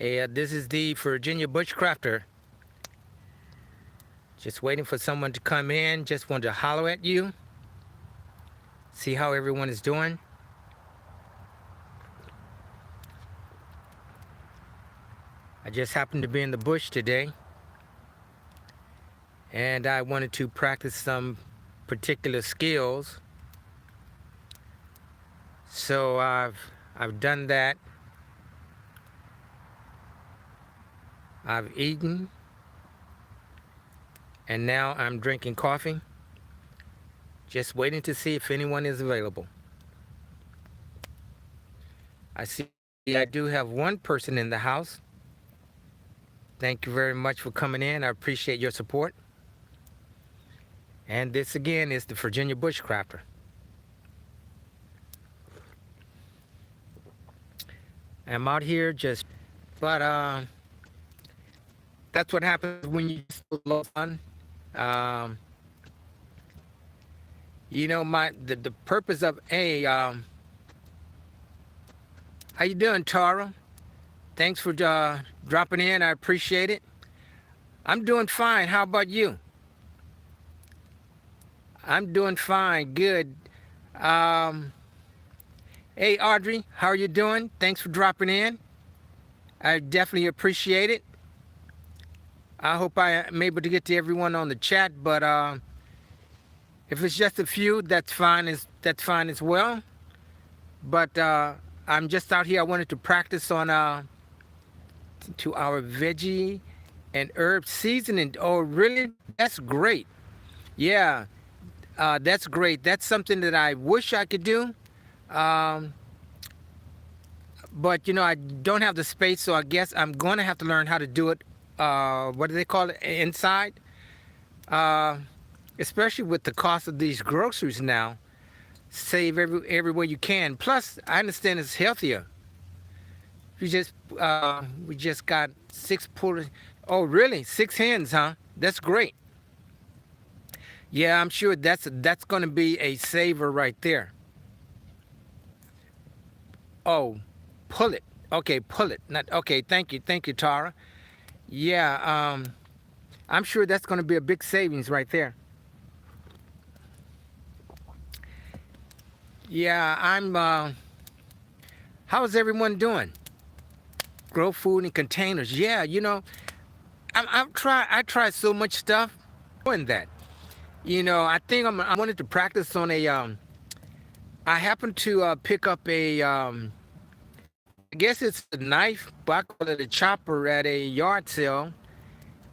This is the Virginia Bushcrafter. Just waiting for someone to come in. Just wanted to holler at you. See how everyone is doing. I just happened to be in the bush today, and I wanted to practice some particular skills. So I've done that. I've eaten, and now I'm drinking coffee. Just waiting to see if anyone is available. I see I do have one person in the house. Thank you very much for coming in. I appreciate your support. And this again is the Virginia Bushcrafter. I'm out here just, but that's what happens when you slow fun. You know, the purpose of how you doing, Tara? Thanks for dropping in. I appreciate it. I'm doing fine. How about you? I'm doing fine. Good. Hey, Audrey, how are you doing? Thanks for dropping in. I definitely appreciate it. I hope I am able to get to everyone on the chat, but if it's just a few, that's fine as well. But I'm just out here. I wanted to practice on to our veggie and herb seasoning. Oh, really? That's great. Yeah, that's great. That's something that I wish I could do. But you know, I don't have the space, so I guess I'm going to have to learn how to do it. What do they call it? Inside. Especially with the cost of these groceries now. Save everywhere you can. Plus, I understand it's healthier. We just got 6 pulled. Oh, really? 6 hens, huh? That's great. Yeah, I'm sure that's going to be a saver right there. Oh, pull it. Okay, pull it. Not okay. Thank you, Tara. Yeah, I'm sure that's going to be a big savings right there. Yeah, how's everyone doing? Grow food in containers. Yeah, you know, I try so much stuff doing that. You know, I think I wanted to practice on a. I happened to pick up a. I guess it's a knife, but I call it a chopper at a yard sale,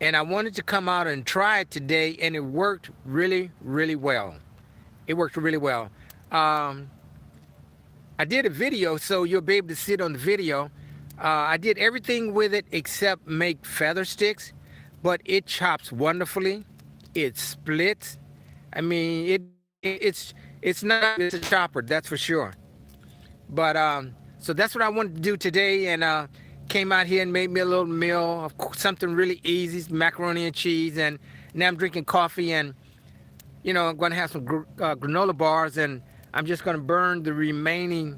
and I wanted to come out and try it today, and it worked really, really well. It worked really well. I did a video, so you'll be able to see it on the video. I did everything with it except make feather sticks, but it chops wonderfully. It splits. I mean, it's not it's a chopper, that's for sure. But so that's what I wanted to do today, and came out here and made me a little meal of something really easy, macaroni and cheese, and now I'm drinking coffee, and you know, I'm going to have some granola bars, and I'm just going to burn the remaining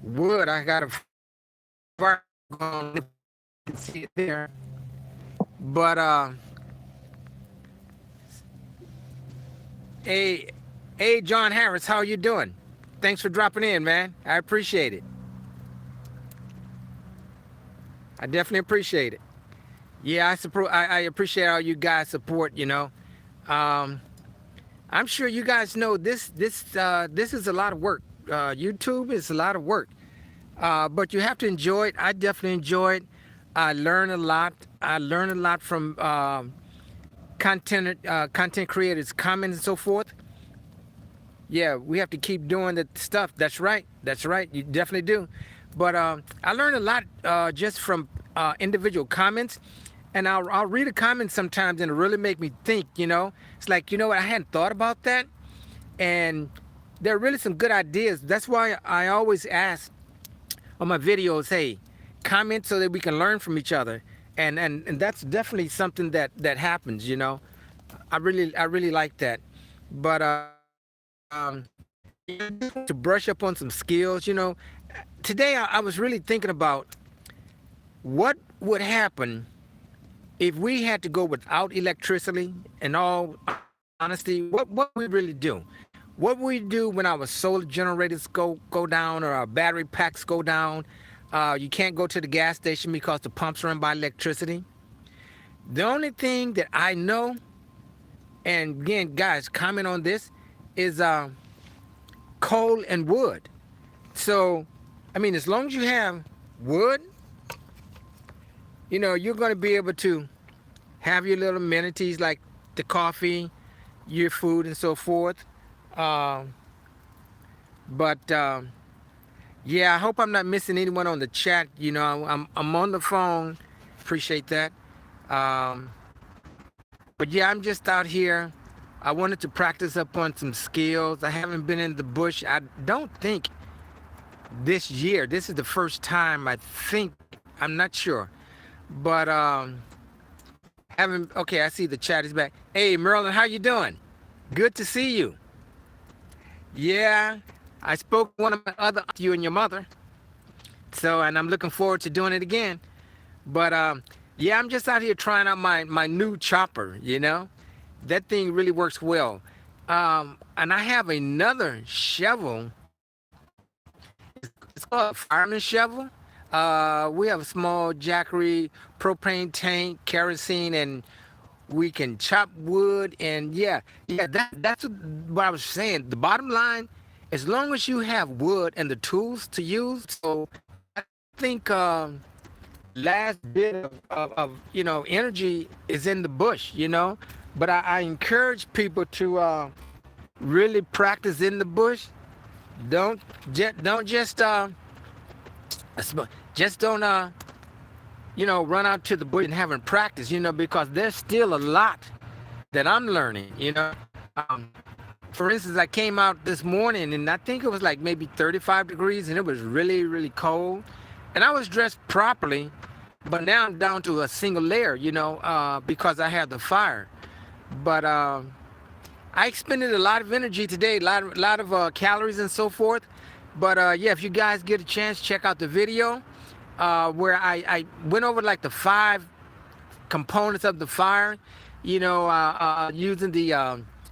wood. I got a fire going, you can see it there. But hey, John Harris, how are you doing? Thanks for dropping in, man. I appreciate it. I definitely appreciate it. Yeah, I appreciate all you guys' support. You know, I'm sure you guys know this is a lot of work. YouTube is a lot of work, but you have to enjoy it. I definitely enjoy it. I learn a lot. I learn a lot from content creators' comments and so forth. Yeah, we have to keep doing the stuff. That's right. That's right. You definitely do. But I learned a lot just from individual comments, and I'll read a comment sometimes, and it really make me think. You know, it's like, you know what, I hadn't thought about that, and there are really some good ideas. That's why I always ask on my videos, hey, comment so that we can learn from each other, and that's definitely something that happens. You know, I really like that. But to brush up on some skills, you know, today I was really thinking about what would happen if we had to go without electricity? In all honesty, what we really do? What we do when our solar generators go down or our battery packs go down? You can't go to the gas station because the pumps run by electricity. The only thing that I know, and again, guys, comment on this, is coal and wood. So, I mean, as long as you have wood, you're going to be able to have your little amenities like the coffee, your food, and so forth. Uh, but yeah, I hope I'm not missing anyone on the chat. I'm on the phone. Appreciate that. Um, but yeah, I'm just out here. I wanted to practice up on some skills. I haven't been in the bush. I don't think this year. This is the first time. I think. I'm not sure. But haven't. Okay, I see the chat is back. Hey, Merlin, how you doing? Good to see you. Yeah, I spoke to one of my other you and your mother. So, and I'm looking forward to doing it again. But yeah, I'm just out here trying out my new chopper. That thing really works well. And I have another shovel. It's called a fireman shovel. We have a small Jackery propane tank, kerosene, and we can chop wood. And yeah, that's what I was saying. The bottom line, as long as you have wood and the tools to use. So I think last bit of energy is in the bush. But I encourage people to really practice in the bush. Don't just don't run out to the bush and haven't practiced, because there's still a lot that I'm learning. um, for instance, I came out this morning and I think it was like maybe 35 degrees and it was really, really cold, and I was dressed properly, but now I'm down to a single layer, because I had the fire. But I expended a lot of energy today, a lot of calories and so forth. But yeah, if you guys get a chance, check out the video where I went over like the 5 components of the fire, using the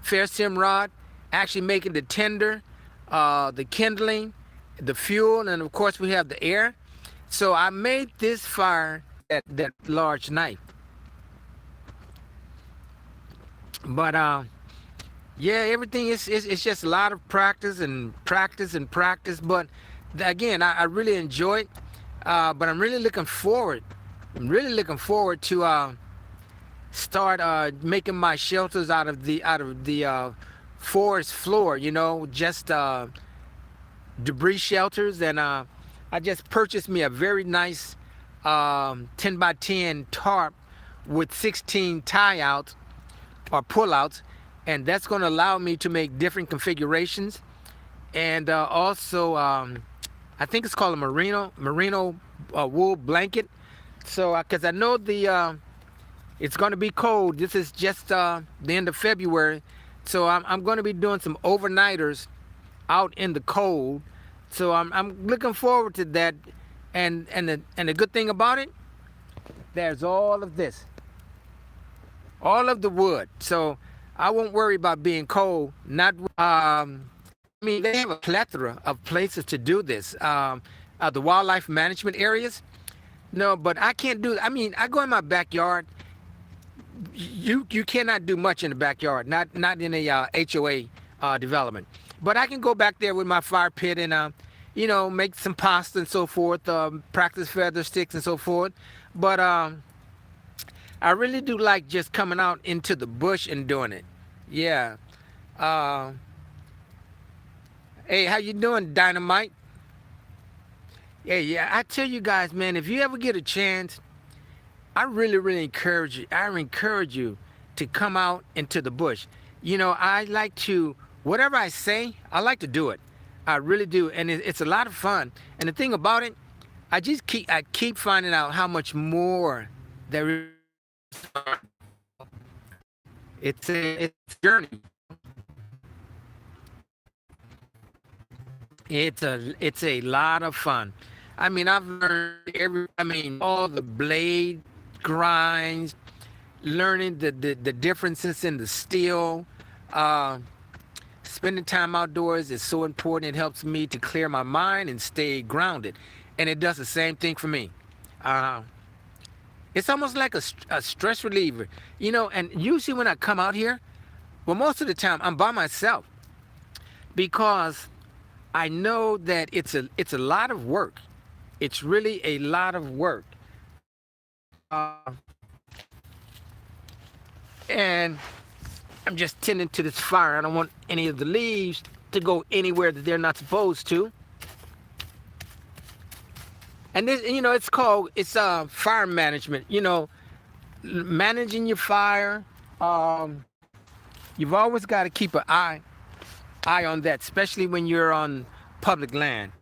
ferrocerium rod, actually making the tinder, the kindling, the fuel, and of course we have the air. So I made this fire that large knife. But yeah, everything is it's just a lot of practice and practice and practice. But again, I really enjoy it. But I'm really looking forward. I'm really looking forward to start making my shelters out of the forest floor. Just debris shelters. And I just purchased me a very nice 10 by 10 tarp with 16 tie outs or pull outs, and that's going to allow me to make different configurations. And also I think it's called a merino wool blanket. So because I know it's going to be cold. This is just the end of February, so I'm going to be doing some overnighters out in the cold. So I'm looking forward to that. And the good thing about it, there's all of this, all of the wood. So I won't worry about being cold. Not I mean, they have a plethora of places to do this. The wildlife management areas. No, but I can't do. I mean, I go in my backyard. You cannot do much in the backyard. Not in a HOA development. But I can go back there with my fire pit and make some pasta and so forth. Practice feather sticks and so forth. But I really do like just coming out into the bush and doing it. Yeah. Hey, how you doing, Dynamite? Yeah. I tell you guys, man, if you ever get a chance, I really, really encourage you. I encourage you to come out into the bush. I like to, whatever I say, I like to do it. I really do, and it's a lot of fun. And the thing about it, I keep finding out how much more there is. It's a journey. It's a lot of fun. I mean, I've learned all the blade grinds, learning the differences in the steel. Uh, Spending time outdoors is so important. It helps me to clear my mind and stay grounded. And it does the same thing for me. Uh, it's almost like a stress reliever, and usually when I come out here, well, most of the time I'm by myself because I know that it's a lot of work. It's really a lot of work. And I'm just tending to this fire. I don't want any of the leaves to go anywhere that they're not supposed to. And this, it's fire management. Managing your fire. Um, you've always got to keep an eye on that, especially when you're on public land.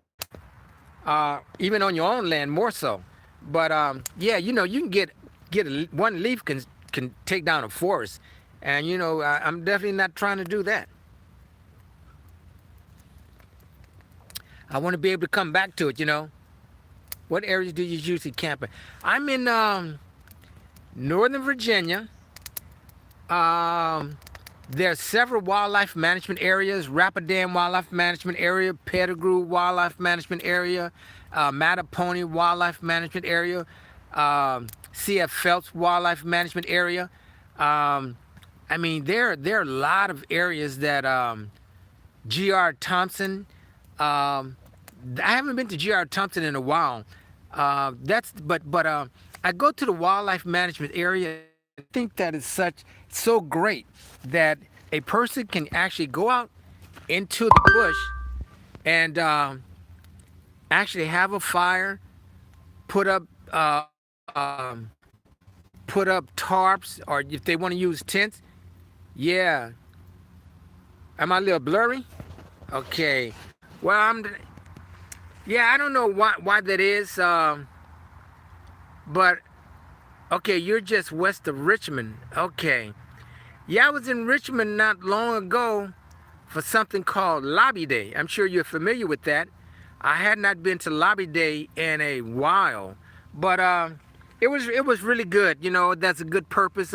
Even on your own land, more so. But yeah, you can one leaf can take down a forest, and I'm definitely not trying to do that. I want to be able to come back to it. What areas do you usually camp in? I'm in Northern Virginia. Um, There's several wildlife management areas: Rapidan Wildlife Management Area, Pettigrew Wildlife Management Area, Mattapony Wildlife Management Area, C.F. Phelps Wildlife Management Area. Um, I mean, there are a lot of areas that G.R. Thompson. Um, I haven't been to G.R. Thompson in a while. But I go to the wildlife management area. I think that is so great that a person can actually go out into the bush and actually have a fire, put up uh, um, put up tarps, or if they want to use tents. Yeah, am I a little blurry? Okay. Well, yeah, I don't know why that is, but okay, you're just west of Richmond. Okay. Yeah, I was in Richmond not long ago for something called Lobby Day. I'm sure you're familiar with that. I had not been to Lobby Day in a while, but it was really good. That's a good purpose.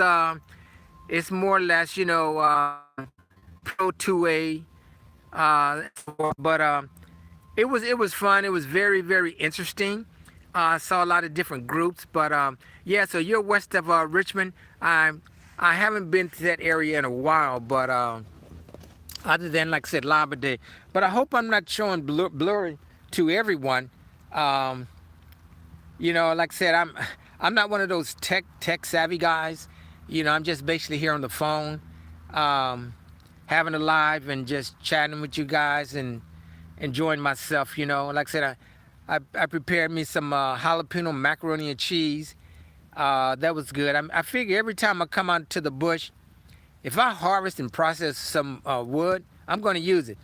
It's more or less, pro 2A, but it was fun. It was very, very interesting. I saw a lot of different groups, but yeah. So you're west of Richmond. I haven't been to that area in a while, but other than, like I said, Labor Day. But I hope I'm not showing blurry to everyone. Um, like I said, I'm not one of those tech savvy guys. I'm just basically here on the phone, um, having a live and just chatting with you guys and enjoying myself. Like I said, I prepared me some jalapeno macaroni and cheese. That was good. I figure every time I come out to the bush, if I harvest and process some wood, I'm going to use it.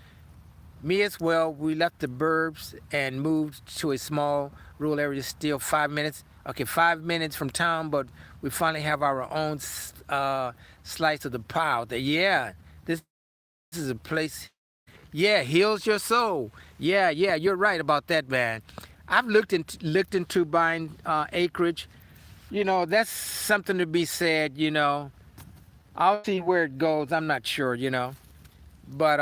Me as well, we left the burbs and moved to a small rural area, still 5 minutes. Okay, 5 minutes from town, but we finally have our own slice of the pie. Yeah, this is a place. Yeah, heals your soul. Yeah, you're right about that, man. I've looked into buying acreage. That's something to be said. I'll see where it goes. I'm not sure. But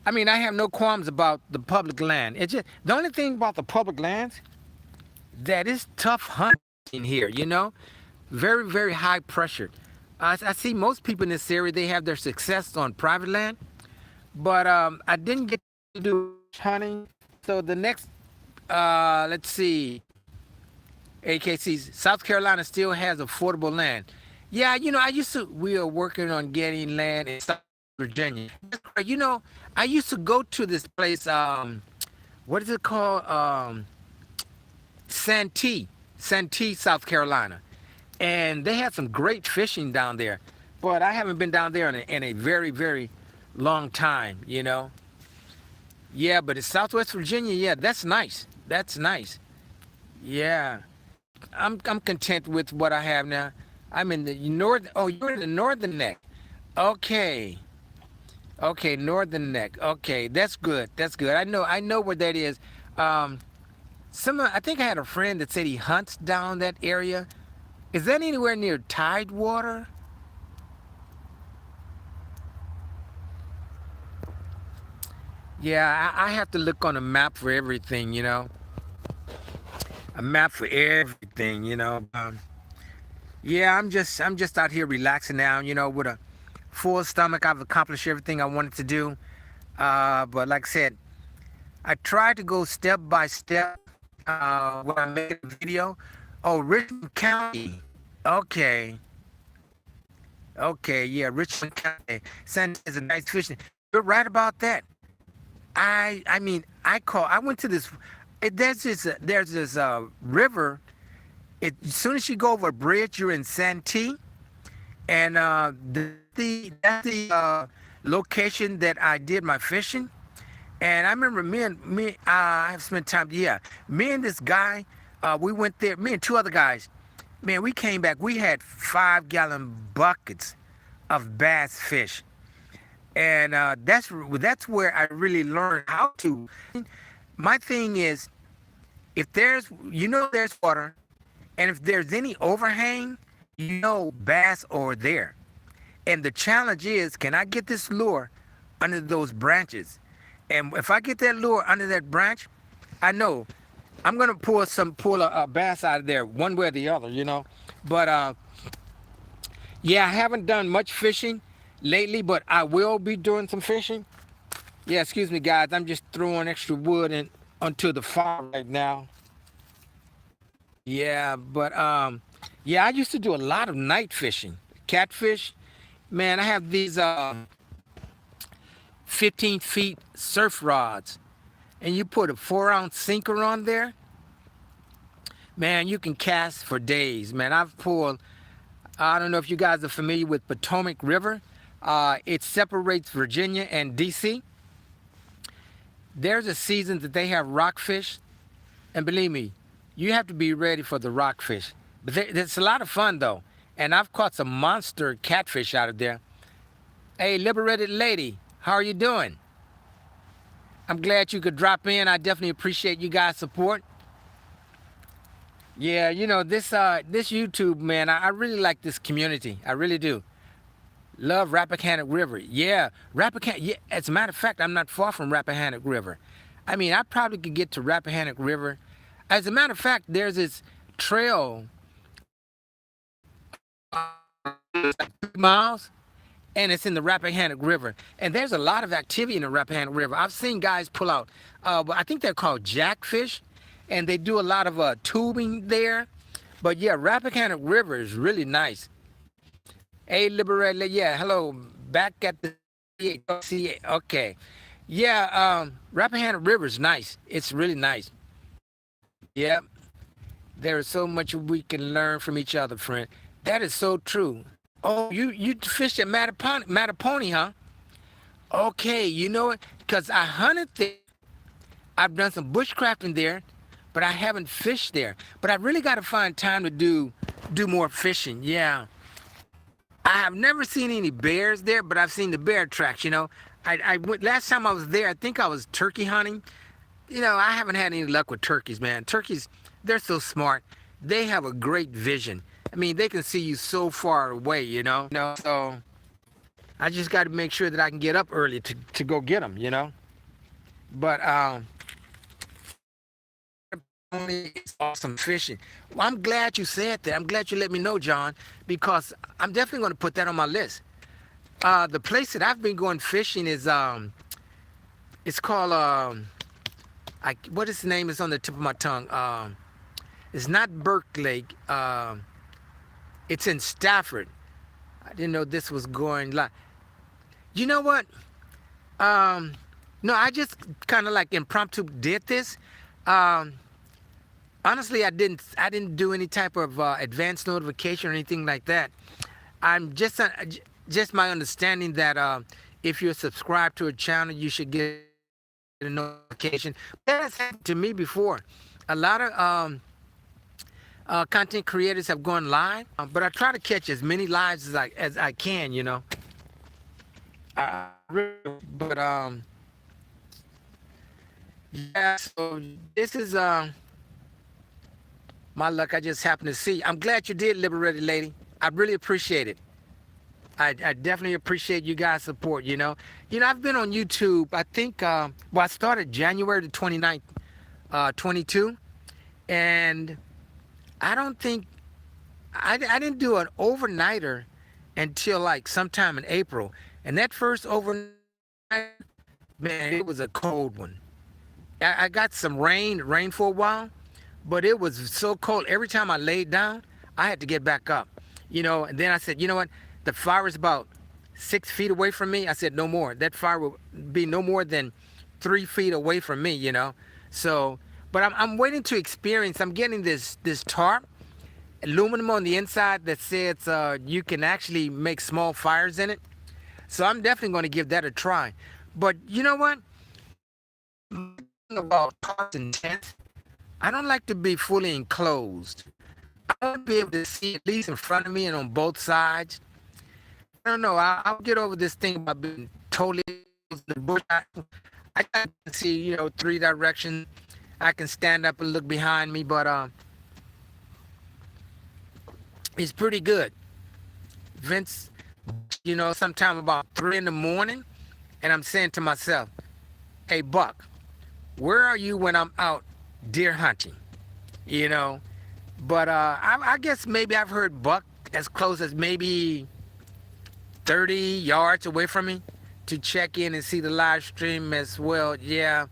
I mean, I have no qualms about the public land. It's just the only thing about the public lands that is tough hunting here. Very, very high pressure. I see most people in this area, they have their success on private land, but I didn't get to do hunting. So the next, let's see, AKC's South Carolina still has affordable land. Yeah, we are working on getting land in South Virginia. I used to go to this place, what is it called? Santee, South Carolina. And they had some great fishing down there. But I haven't been down there in a very, very long time. Yeah, but in Southwest Virginia, yeah, that's nice. That's nice. Yeah. I'm content with what I have now. I'm in the north. Oh, you're in the northern neck. Okay. Okay, northern neck. Okay, that's good. That's good. I know where that is. I think I had a friend that said he hunts down that area. Is that anywhere near Tidewater? Yeah, I have to look on a map for everything, a map for everything. Yeah, I'm just out here relaxing now, with a full stomach. I've accomplished everything I wanted to do. But like I said, I tried to go step by step when I made a video. Oh, Richmond County. Okay. Okay, yeah, Richmond County. San is a nice fishing. You're right about that. I went to this there's this river. As soon as you go over a bridge, you're in Santee, and that's the location that I did my fishing. And I remember I have spent time. Yeah, me and this guy, we went there. Me and two other guys. Man, we came back. We had 5-gallon buckets of bass fish, and that's where I really learned how to. My thing is, if there's water, and if there's any overhang, bass are there. And the challenge is, can I get this lure under those branches? And if I get that lure under that branch, I know I'm gonna pull a bass out of there one way or the other. But yeah, I haven't done much fishing lately, but I will be doing some fishing. Yeah, excuse me, guys. I'm just throwing extra wood onto the fire right now. Yeah, but yeah, I used to do a lot of night fishing, catfish. Man, I have these 15 feet surf rods, and you put a 4-ounce sinker on there. Man, you can cast for days. Man, I've pulled. I don't know if you guys are familiar with Potomac River. It separates Virginia and D.C. There's a season that they have rockfish, and believe me, you have to be ready for the rockfish. But it's a lot of fun though, and I've caught some monster catfish out of there. Hey, liberated lady, how are you doing? I'm glad you could drop in. I definitely appreciate you guys' support. Yeah, this YouTube, man, I really like this community. I really do. Love Rappahannock River. Yeah, Rappahannock. Yeah, as a matter of fact, I'm not far from Rappahannock River. I mean, I probably could get to Rappahannock River. As a matter of fact, there's this trail, 3 miles, and it's in the Rappahannock River. And there's a lot of activity in the Rappahannock River. I've seen guys pull out, I think they're called jackfish, and they do a lot of tubing there. But yeah, Rappahannock River is really nice. Hey, Liberated, yeah, hello, back at the okay. Yeah, Rappahannock River is nice. It's really nice. Yeah, there is so much we can learn from each other, friend. That is so true. Oh, you fished at Mattapony, huh? Okay, you know it, because I hunted there. I've done some bushcrafting there, but I haven't fished there. But I really got to find time to do more fishing. Yeah, I have never seen any bears there, but I've seen the bear tracks. I went last time I was there. I think I was turkey hunting. I haven't had any luck with turkeys, man. Turkeys, they're so smart. They have a great vision. I mean, they can see you so far away. So I just got to make sure that I can get up early to go get them. But only it's awesome fishing. Well, I'm glad you said that. I'm glad you let me know, John, because I'm definitely going to put that on my list. The place that I've been going fishing is it's called what is the name? It's on the tip of my tongue. It's not Burke Lake. It's in Stafford. I didn't know this was going live. You know what? No, I just kind of like impromptu did this. Honestly, I didn't do any type of advance notification or anything like that. I'm just my understanding that if you're subscribed to a channel, you should get a notification. That has happened to me before. A lot of content creators have gone live, but I try to catch as many lives as I can. But yeah. So this is My luck, I just happened to see. I'm glad you did, Liberated Lady. I really appreciate it. I definitely appreciate you guys' support. I've been on YouTube. I think I started January the 29th, 22, and I don't think I didn't do an overnighter until like sometime in April. And that first overnight, man, it was a cold one. I got some rain for a while, but it was so cold. Every time I laid down, I had to get back up. And then I said, you know what? The fire is about 6 feet away from me. I said, no more. That fire will be no more than 3 feet away from me. So, but I'm waiting to experience. I'm getting this tarp, aluminum on the inside that says you can actually make small fires in it. So I'm definitely going to give that a try. But you know what? About tarps and tents, I don't like to be fully enclosed. I want to be able to see at least in front of me and on both sides. I don't know. I'll get over this thing about being totally in the bush. I can see, 3 directions. I can stand up and look behind me, but it's pretty good. Vince, sometime about 3 in the morning, and I'm saying to myself, hey, Buck, where are you when I'm out deer hunting? You know, but I guess maybe I've heard Buck as close as maybe 30 yards away from me to check in and see the live stream as well. Yeah,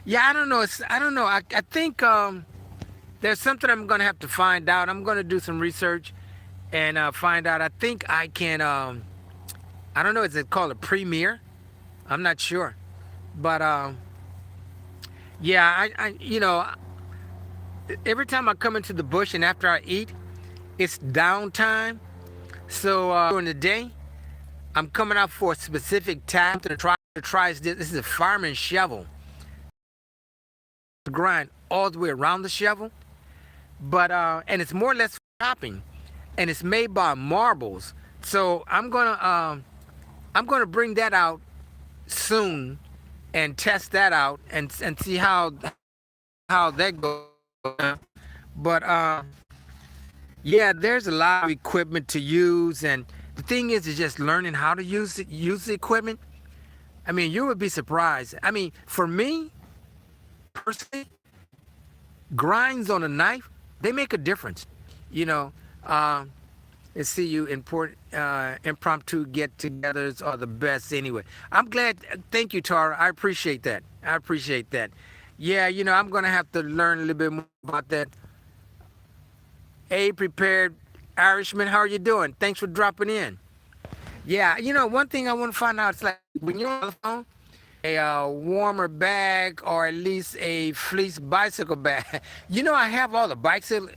I don't know. I don't know. I think there's something I'm gonna have to find out. I'm gonna do some research and find out. I think I can. I don't know. Is it called a premiere? I'm not sure, but yeah, every time I come into the bush and after I eat, it's downtime. So during the day, I'm coming out for a specific time to try this. This is a fireman's shovel. Grind all the way around the shovel, but and it's more or less chopping, and it's made by marbles. So I'm gonna bring that out soon and test that out and see how that goes. But yeah, there's a lot of equipment to use, and the thing is just learning how to use the equipment. I mean, you would be surprised. I mean, for me personally, grinds on a knife, they make a difference. You know, and see you impromptu get-togethers are the best anyway. I'm glad. Thank you, Tara. I appreciate that. I appreciate that. Yeah, I'm gonna have to learn a little bit more about that. A prepared Irishman, how are you doing? Thanks for dropping in. Yeah, one thing I want to find out is like when you're on the phone, a warmer bag or at least a fleece bicycle bag. I have all the bicycle.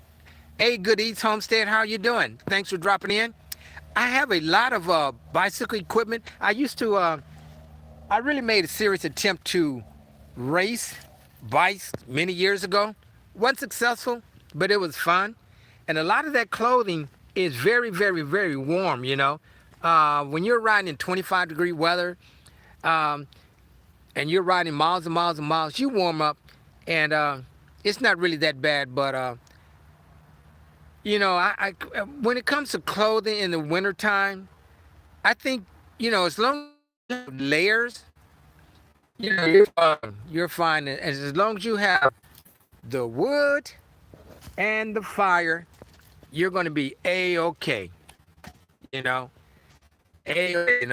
Hey, Good Eats Homestead, how are you doing? Thanks for dropping in. I have a lot of bicycle equipment. I used to, I really made a serious attempt to race bikes many years ago. Wasn't successful, but it was fun. And a lot of that clothing is very, very, very warm. When you're riding in 25-degree weather, and you're riding miles and miles and miles, you warm up, and it's not really that bad. But I when it comes to clothing in the wintertime, I think as long as you have layers, you're fine. And as long as you have the wood and the fire, you're going to be a-okay. You know, a.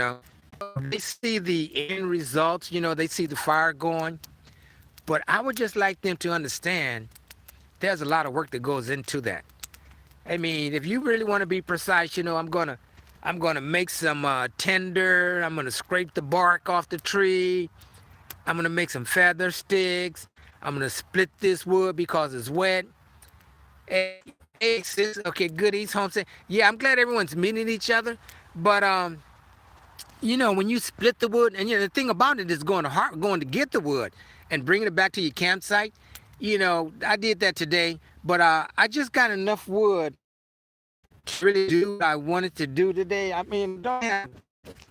They see the end results. They see the fire going. But I would just like them to understand there's a lot of work that goes into that. I mean, if you really want to be precise, I'm gonna make some tinder. I'm gonna scrape the bark off the tree. I'm gonna make some feather sticks. I'm gonna split this wood because it's wet. Hey, sis, okay, Good Eats Homestead. Yeah, I'm glad everyone's meeting each other. But when you split the wood, and the thing about it is going to get the wood and bringing it back to your campsite. I did that today, but I just got enough wood to really do what I wanted to do today. I mean, don't have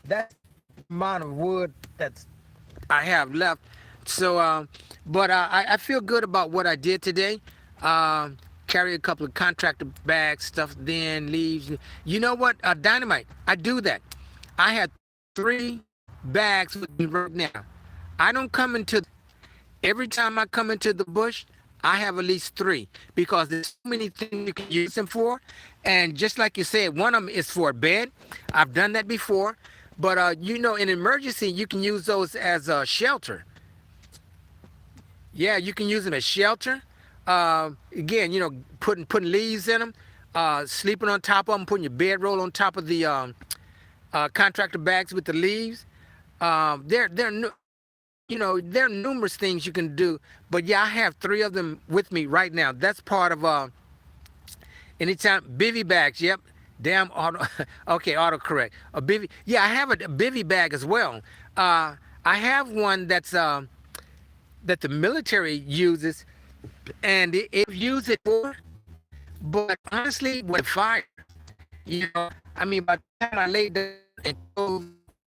that amount of wood that's I have left. So, but I feel good about what I did today. carry a couple of contractor bags, stuffed in, leaves. You know what? Dynamite. I do that. I have 3 bags with me right now. I don't come into every time I come into the bush, I have at least 3 because there's so many things you can use them for. And just like you said, one of them is for a bed. I've done that before. But in emergency, you can use those as a shelter. Yeah, you can use them as shelter. Again, putting leaves in them, sleeping on top of them, putting your bedroll on top of the contractor bags with the leaves. There are numerous things you can do. But yeah, I have 3 of them with me right now. That's part of anytime bivy bags. Yep. Damn auto. Okay, autocorrect. A bivy. Yeah, I have a bivy bag as well. I have one that the military uses, and it used it for. But honestly, with fire, I mean, by the time I laid down and closed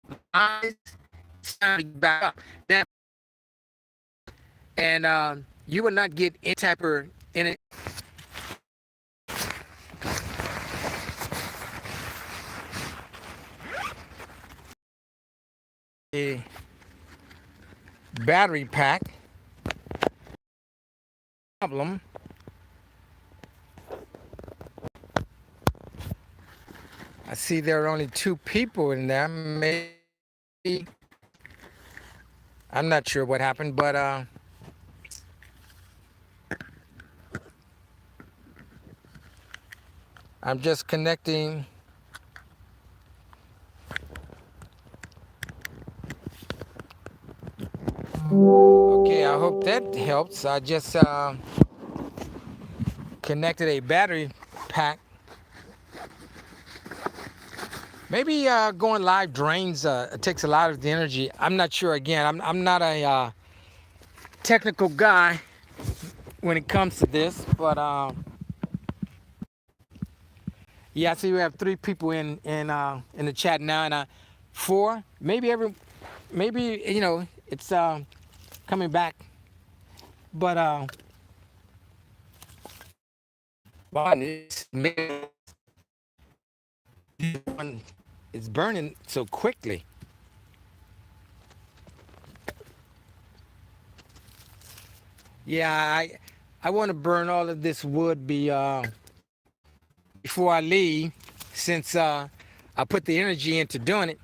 my eyes, it's time to get back up. Now, and you will not get any type of in it. A battery pack problem. I see there are only 2 people in there. Maybe I'm not sure what happened, but I'm just connecting. Okay, I hope that helps. I just connected a battery pack. Maybe going live drains takes a lot of the energy. I'm not sure. Again, I'm not a technical guy when it comes to this, but yeah, I see we have 3 people in the chat now, and 4. Maybe it's coming back, but wow, it's burning so quickly. Yeah, I want to burn all of this wood before I leave, since I put the energy into doing it.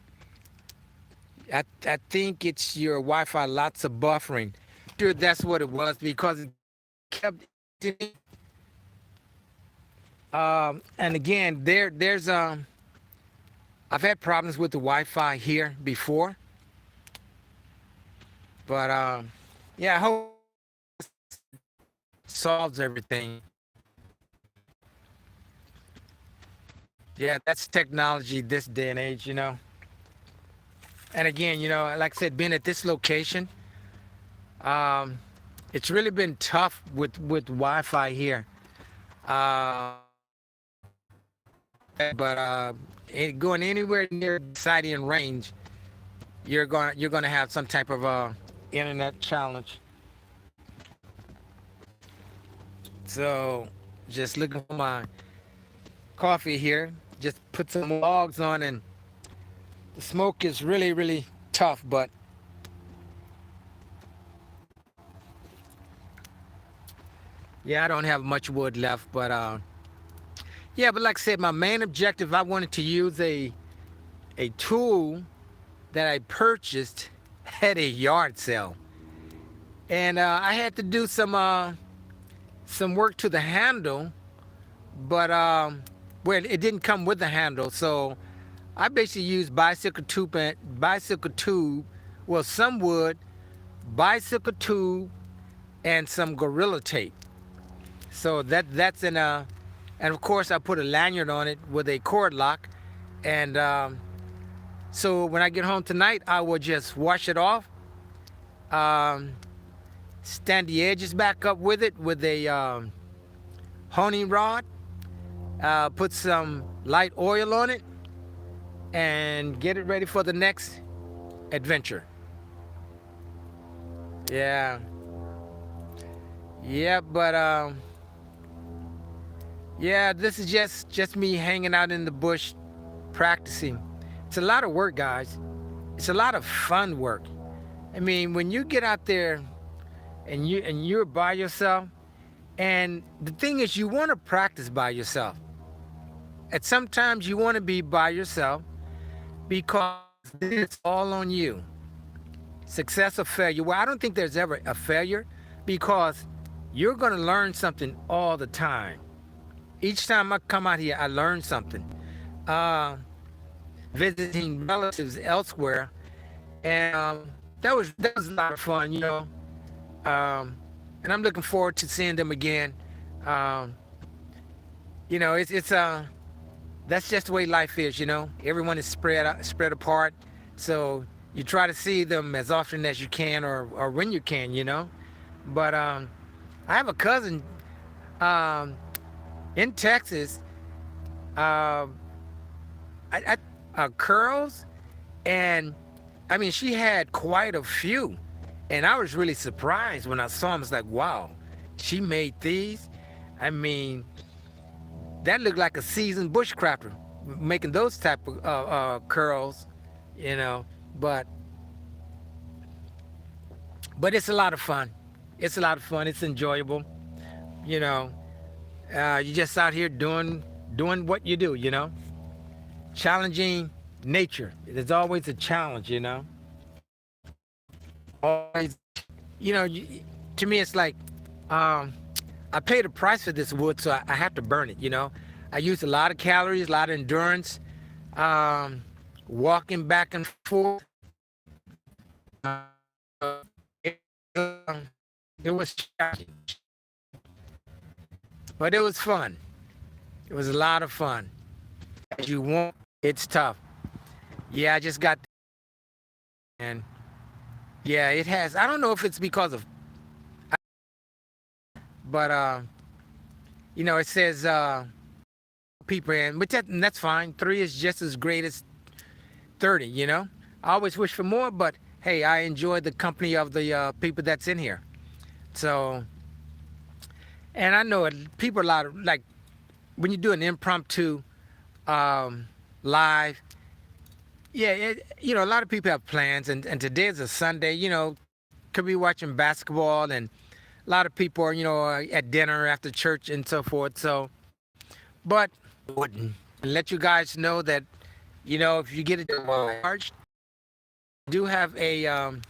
I think it's your Wi-Fi, lots of buffering. Sure, that's what it was because it kept. And again, there's I've had problems with the Wi-Fi here before, but yeah, I hope it solves everything. Yeah, that's technology this day and age, And again, like I said, being at this location, it's really been tough with Wi-Fi here. But going anywhere near sighting range, you're gonna have some type of internet challenge. So just looking for my coffee here. Just put some logs on, and the smoke is really, really tough, but yeah, I don't have much wood left, but yeah, but like I said, my main objective, I wanted to use a tool that I purchased at a yard sale, and I had to do some work to the handle, but well, it didn't come with the handle, so I basically used bicycle tube, well, some wood, bicycle tube, and some Gorilla Tape. So that's in a, and of course I put a lanyard on it with a cord lock, and so when I get home tonight, I will just wash it off, stand the edges back up with it with a honing rod, put some light oil on it, and get it ready for the next adventure. Yeah. Yeah, but Yeah, this is just me hanging out in the bush practicing. It's a lot of work, guys. It's a lot of fun work. I mean, when you get out there and you're by yourself, and the thing is, you want to practice by yourself. And sometimes you want to be by yourself because then it's all on you. Success or failure. Well, I don't think there's ever a failure because you're going to learn something all the time. Each time I come out here, I learn something. Uh, Visiting relatives elsewhere, and that was a lot of fun, and I'm looking forward to seeing them again. Um, it's that's just the way life is. Everyone is spread apart, so you try to see them as often as you can, or when you can. But I have a cousin um, in Texas. Uh, Curls, and I mean, she had quite a few, and I was really surprised when I saw them. It's like, wow, she made these. I mean, that looked like a seasoned bushcrafter making those type of curls, you know. But it's a lot of fun. It's a lot of fun. It's enjoyable, you know. You're just out here doing what you do, challenging nature. There's always a challenge. Always, to me, it's like I paid a price for this wood, so I have to burn it. I used a lot of calories, a lot of endurance, um, walking back and forth. Uh, it, um, it was challenging, but it was fun. It was a lot of fun. As you want, it's tough. Yeah, I just got, and yeah, it has. I don't know if it's because of, but it says people, and that's fine. 3 is just as great as 30. I always wish for more, but hey, I enjoy the company of the people that's in here. So, and I know people a lot of, like, when you do an impromptu live. Yeah, a lot of people have plans, and today is a Sunday. Could be watching basketball, and a lot of people are, at dinner after church and so forth. So, but wouldn't let you guys know that, if you get it charged, do have a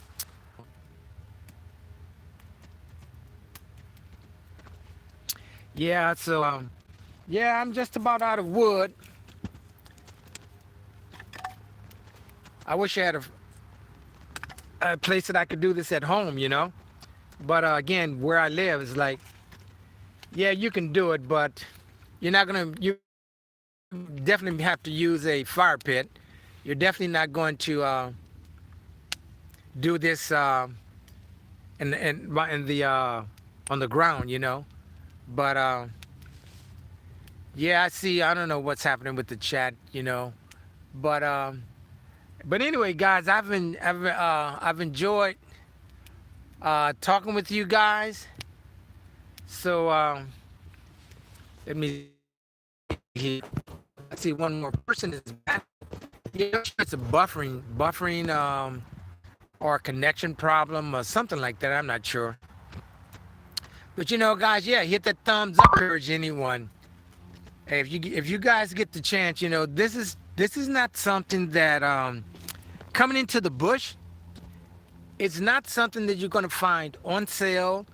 yeah. So yeah, I'm just about out of wood. I wish I had a place that I could do this at home. But again, where I live is like, yeah, you can do it, but you definitely have to use a fire pit. You're definitely not going to do this in the on the ground. But yeah, I see. I don't know what's happening with the chat. But anyway, guys, I've enjoyed talking with you guys. So let me see. I see one more person is back. Yeah, it's a buffering, or a connection problem or something like that. I'm not sure. But guys, yeah, hit that thumbs up. Encourage anyone. Hey, if you guys get the chance, this is not something that coming into the bush. It's not something that you're going to find on sale